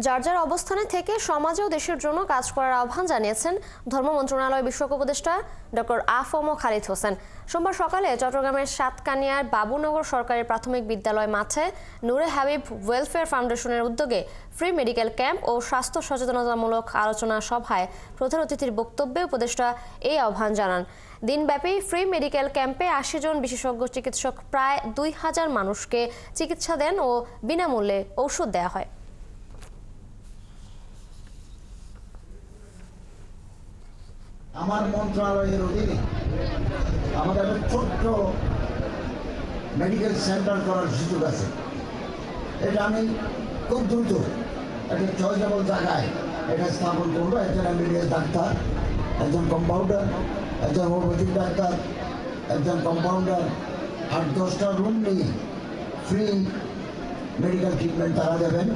যার যার অবস্থানে থেকে সমাজে ও দেশের জন্য কাজ করার আহ্বান জানিয়েছেন ধর্ম মন্ত্রণালয়ের বিষয়ক উপদেষ্টা ডক্টর আ.ফ.ম. খালিদ হোসেন। সোমবার সকালে চট্টগ্রামের সাতকানিয়ার বাবুনগর সরকারি প্রাথমিক বিদ্যালয় মাঠে নূরে হাবিব ওয়েলফেয়ার ফাউন্ডেশনের উদ্যোগে ফ্রি মেডিকেল ক্যাম্প ও স্বাস্থ্য সচেতনতামূলক আলোচনা সভায় প্রধান অতিথির বক্তব্যে উপদেষ্টা এই আহ্বান জানান। দিনব্যাপী ফ্রি মেডিকেল ক্যাম্পে ৮০ জন বিশেষজ্ঞ চিকিৎসক প্রায় ২,০০০ মানুষকে চিকিৎসা দেন ও বিনামূল্যে ঔষধ দেওয়া হয়। আমার মন্ত্রণালয়ের অধীনে আমাদের একটা ছোট্ট মেডিকেল সেন্টার করার সুযোগ আছে। এটা আমি খুব দ্রুত একটা চয়েসেবল জায়গায় এটা স্থাপন করবো। একজন এমবিবিএস ডাক্তার, একজন কম্পাউন্ডার, একজন হোমিওপ্যাথিক ডাক্তার, একজন কম্পাউন্ডার, ৮-১০টা রুম নিয়ে ফ্রি মেডিকেল ট্রিটমেন্ট তারা দেবেন।